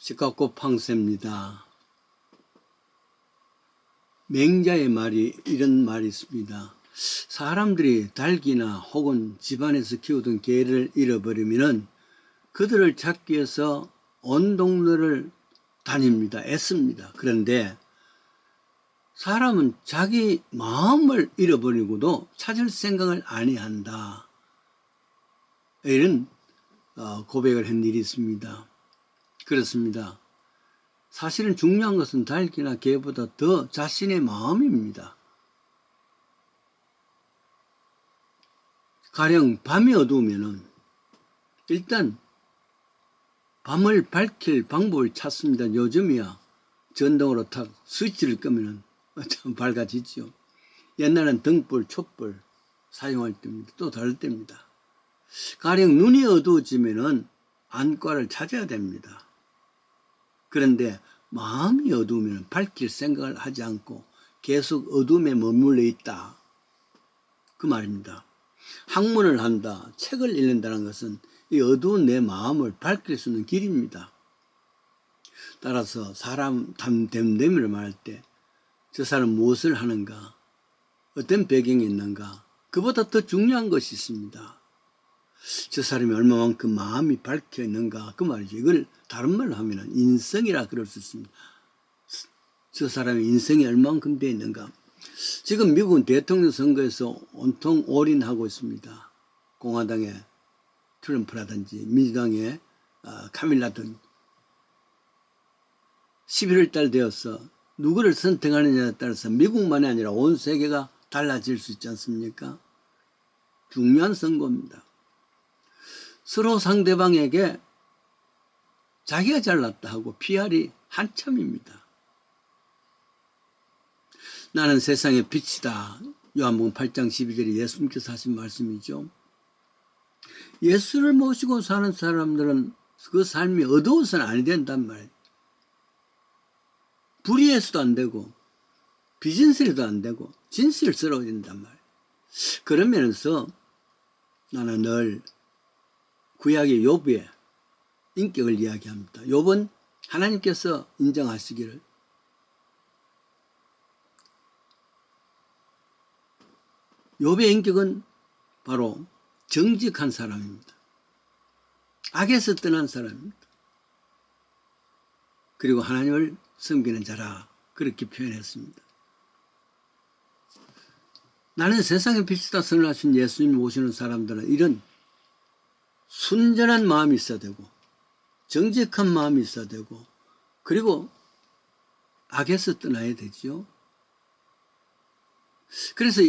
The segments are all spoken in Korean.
시카고 팡세입니다. 맹자의 말이 이런 말이 있습니다. 사람들이 닭이나 혹은 집안에서 키우던 개를 잃어버리면 그들을 찾기 위해서 온 동네를 다닙니다. 애씁니다. 그런데 사람은 자기 마음을 잃어버리고도 찾을 생각을 아니한다. 이런 고백을 한 일이 있습니다. 그렇습니다. 사실은 중요한 것은 닭이나 개보다 더 자신의 마음입니다. 가령 밤이 어두우면은 일단 밤을 밝힐 방법을 찾습니다. 요즘이야 전등으로 탁 스위치를 끄면은 참 밝아지죠. 옛날엔 등불, 촛불 사용할 때입니다. 또 다를 때입니다. 가령 눈이 어두워지면은 안과를 찾아야 됩니다. 그런데 마음이 어두우면 밝힐 생각을 하지 않고 계속 어둠에 머물러 있다. 그 말입니다. 학문을 한다, 책을 읽는다는 것은 이 어두운 내 마음을 밝힐 수 있는 길입니다. 따라서 사람 됨됨이를 말할 때 저 사람 무엇을 하는가, 어떤 배경이 있는가, 그보다 더 중요한 것이 있습니다. 저 사람이 얼마만큼 마음이 밝혀 있는가, 그 말이죠. 이걸 다른 말로 하면 인성이라 그럴 수 있습니다. 저 사람의 인성이 얼마만큼 되어 있는가. 지금 미국은 대통령 선거에서 온통 올인하고 있습니다. 공화당의 트럼프라든지 민주당의 카밀라 등 11월 달 되어서 누구를 선택하느냐에 따라서 미국만이 아니라 온 세계가 달라질 수 있지 않습니까? 중요한 선거입니다. 서로 상대방에게 자기가 잘났다 하고 PR이 한참입니다. 나는 세상의 빛이다. 요한복음 8장 12절에 예수님께서 하신 말씀이죠. 예수를 모시고 사는 사람들은 그 삶이 어두워서는 아니 된단 말이에요. 불의해서도 안 되고 비진실도 안 되고 진실스러워진단 말이에요. 그러면서 나는 늘 구약의 욥의 인격을 이야기합니다. 욥은 하나님께서 인정하시기를 욥의 인격은 바로 정직한 사람입니다. 악에서 떠난 사람입니다. 그리고 하나님을 섬기는 자라 그렇게 표현했습니다. 나는 세상의 빛이다 선언하신 예수님 모시는 사람들은 이런 순전한 마음이 있어야 되고 정직한 마음이 있어야 되고 그리고 악에서 떠나야 되죠. 그래서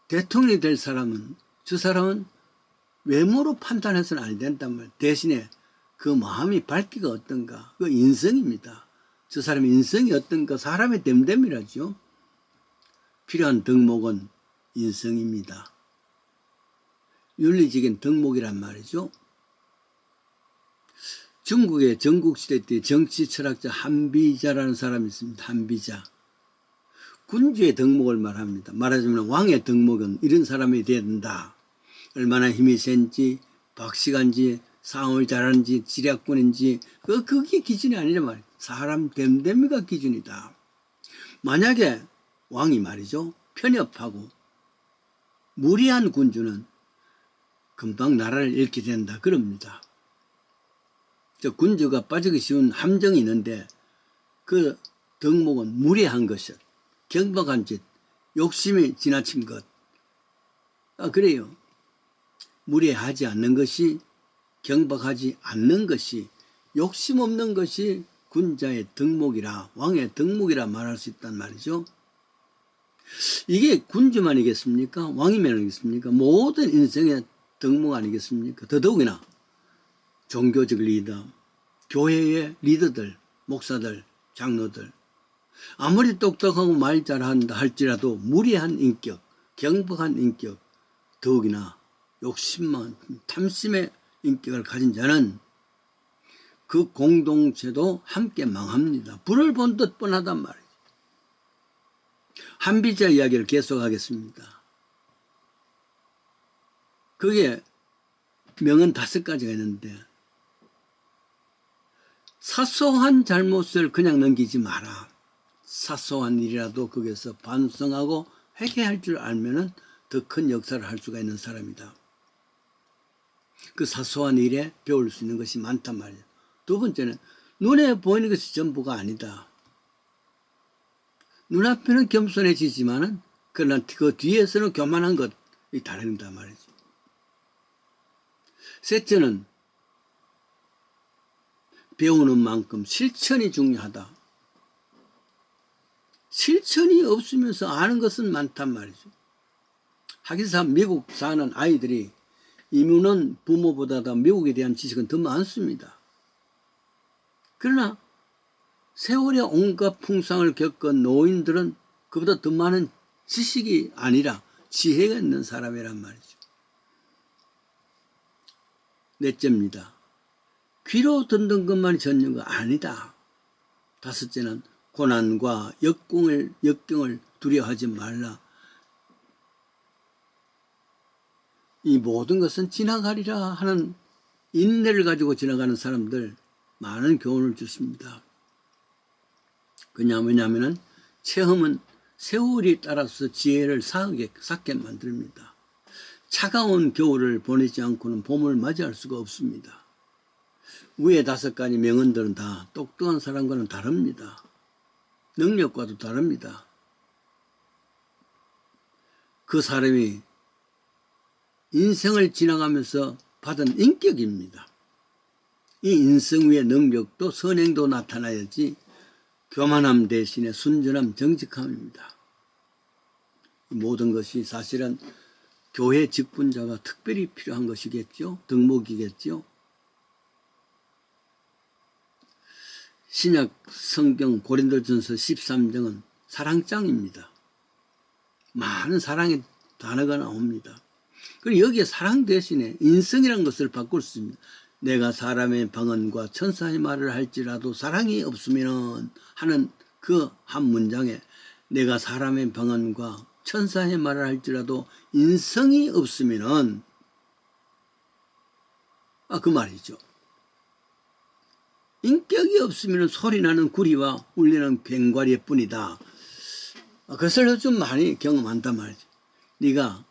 대통령이 될 사람은 저 사람은 외모로 판단해서는 안 된단 말이에요. 대신에 그 마음이 밝기가 어떤가, 그 인성입니다. 저 사람의 인성이 어떤가, 사람의 됨됨이라죠. 필요한 덕목은 인성입니다. 윤리적인 덕목이란 말이죠. 중국의 전국시대 때 정치 철학자 한비자라는 사람이 있습니다. 한비자. 군주의 덕목을 말합니다. 말하자면 왕의 덕목은 이런 사람이 돼야 된다. 얼마나 힘이 센지, 박식한지, 상을 잘하는지, 지략꾼인지 그게 기준이 아니란 말이에요. 사람 됨됨이가 기준이다. 만약에 왕이 말이죠. 편협하고 무리한 군주는 금방 나라를 잃게 된다. 그럽니다. 저 군주가 빠지기 쉬운 함정이 있는데 그 덕목은 무리한 것이요. 경박한 짓, 욕심이 지나친 것. 그래요. 무리하지 않는 것이, 경박하지 않는 것이, 욕심 없는 것이 군자의 덕목이라, 왕의 덕목이라 말할 수 있단 말이죠. 이게 군주만이겠습니까? 왕이면 아니겠습니까? 모든 인생의 덕목 아니겠습니까? 더더욱이나 종교적 리더, 교회의 리더들, 목사들, 장로들, 아무리 똑똑하고 말 잘한다 할지라도 무리한 인격, 경박한 인격, 더욱이나 욕심만, 탐심의 인격을 가진 자는 그 공동체도 함께 망합니다. 불을 본 듯 뻔하단 말이죠. 한비자 이야기를 계속하겠습니다. 그게 명은 5가지가 있는데 사소한 잘못을 그냥 넘기지 마라. 사소한 일이라도 거기에서 반성하고 회개할 줄 알면은 더 큰 역사를 할 수가 있는 사람이다. 그 사소한 일에 배울 수 있는 것이 많단 말이에요. 두 번째는 눈에 보이는 것이 전부가 아니다. 눈앞에는 겸손해지지만은 그러나 그 뒤에서는 교만한 것이 다른다 말이죠. 셋째는 배우는 만큼 실천이 중요하다. 실천이 없으면서 아는 것은 많단 말이죠. 하기사 미국 사는 아이들이 이민은 부모보다 미국에 대한 지식은 더 많습니다. 그러나 세월의 온갖 풍상을 겪은 노인들은 그보다 더 많은 지식이 아니라 지혜가 있는 사람이란 말이죠. 넷째입니다. 귀로 듣는 것만이 전부가 아니다. 다섯째는 고난과 역경을 두려워하지 말라. 이 모든 것은 지나가리라 하는 인내를 가지고 지나가는 사람들 많은 교훈을 주십니다. 왜냐하면 체험은 세월이 따라서 지혜를 쌓게 만듭니다. 차가운 겨울을 보내지 않고는 봄을 맞이할 수가 없습니다. 위에 5가지 명언들은 다 똑똑한 사람과는 다릅니다. 능력과도 다릅니다. 그 사람이 인생을 지나가면서 받은 인격입니다. 이 인성 위의 능력도 선행도 나타나야지 교만함 대신에 순전함, 정직함입니다. 모든 것이 사실은 교회 직분자가 특별히 필요한 것이겠죠. 덕목이겠죠. 신약 성경 고린도전서 13장은 사랑장입니다. 많은 사랑의 단어가 나옵니다. 그리고 여기에 사랑 대신에 인성이라는 것을 바꿀 수 있습니다. 내가 사람의 방언과 천사의 말을 할지라도 사랑이 없으면 하는 그 한 문장에 내가 사람의 방언과 천사의 말을 할지라도 인성이 없으면 그 말이죠. 인격이 없으면 소리나는 구리와 울리는 괭과리일 뿐이다. 그것을 좀 많이 경험한단 말이죠. 네가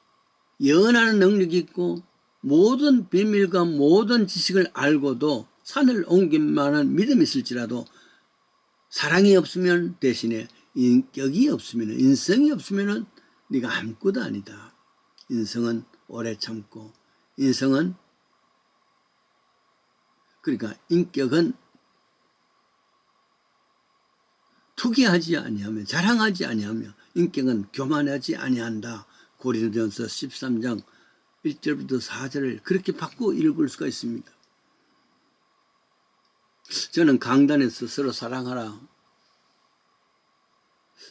예언하는 능력이 있고 모든 비밀과 모든 지식을 알고도 산을 옮길 만한 믿음이 있을지라도 사랑이 없으면 대신에 인격이 없으면 인성이 없으면 네가 아무것도 아니다. 인성은 오래 참고 인성은 그러니까 인격은 투기하지 아니하며 자랑하지 아니하며 인격은 교만하지 아니한다. 고린도전서 13장 1절부터 4절을 그렇게 바꾸어 읽을 수가 있습니다. 저는 강단에서 서로 사랑하라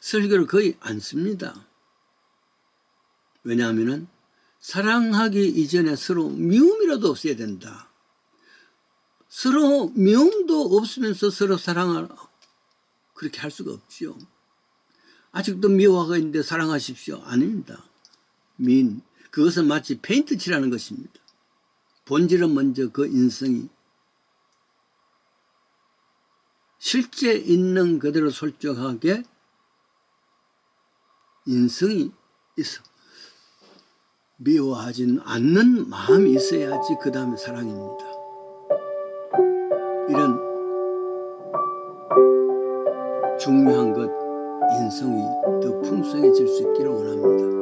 설교를 거의 안 씁니다. 왜냐하면 사랑하기 이전에 서로 미움이라도 없어야 된다. 서로 미움도 없으면서 서로 사랑하라 그렇게 할 수가 없지요. 아직도 미워가 있는데 사랑하십시오. 아닙니다. 그것은 마치 페인트 칠하는 것입니다. 본질은 먼저 그 인성이 실제 있는 그대로 솔직하게 인성이 있어. 미워하지는 않는 마음이 있어야지 그 다음에 사랑입니다. 이런 중요한 것 인성이 더 풍성해질 수 있기를 원합니다.